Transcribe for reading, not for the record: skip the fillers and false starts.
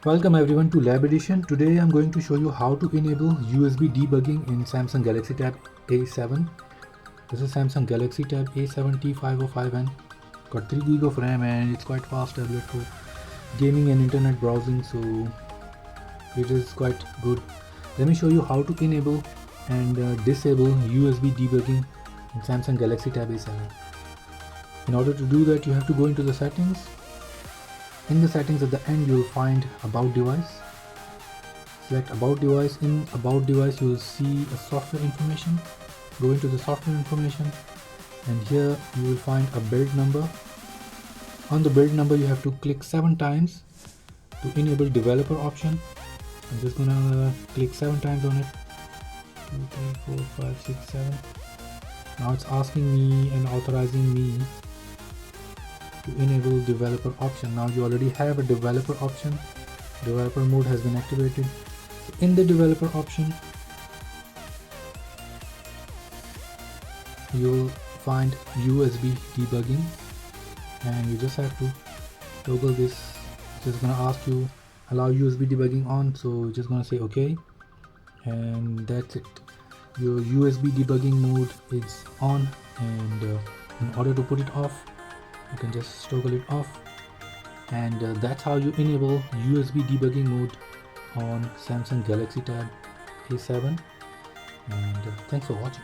Welcome everyone to Lab Edition. Today I'm going to show you how to enable USB debugging in Samsung Galaxy Tab A7. This is Samsung Galaxy Tab A7 T505N. Got 3 GB of RAM and it's quite fast tablet for gaming and internet browsing, so it is quite good. Let me show you how to enable and disable USB debugging in Samsung Galaxy Tab A7. In order to do that, you have to go into the settings. In the settings at the end, you will find About Device. Select About Device. In About Device, you will see a software information. Go into the software information, and here you will find a build number. On the build number, you have to click 7 times to enable developer option. I'm just gonna click 7 times on it. 2, 3, 4, 5, 6, 7. Now it's asking me and authorizing me to enable developer option. Now you already have a developer option. Developer mode has been activated. In the developer option, you will find USB debugging, and you just have to toggle this. It's just gonna ask you allow USB debugging on, so you're just gonna say OK, and that's it. Your USB debugging mode is on, and in order to put it off, you can just toggle it off, and that's how you enable USB debugging mode on Samsung Galaxy Tab A7. And thanks for watching.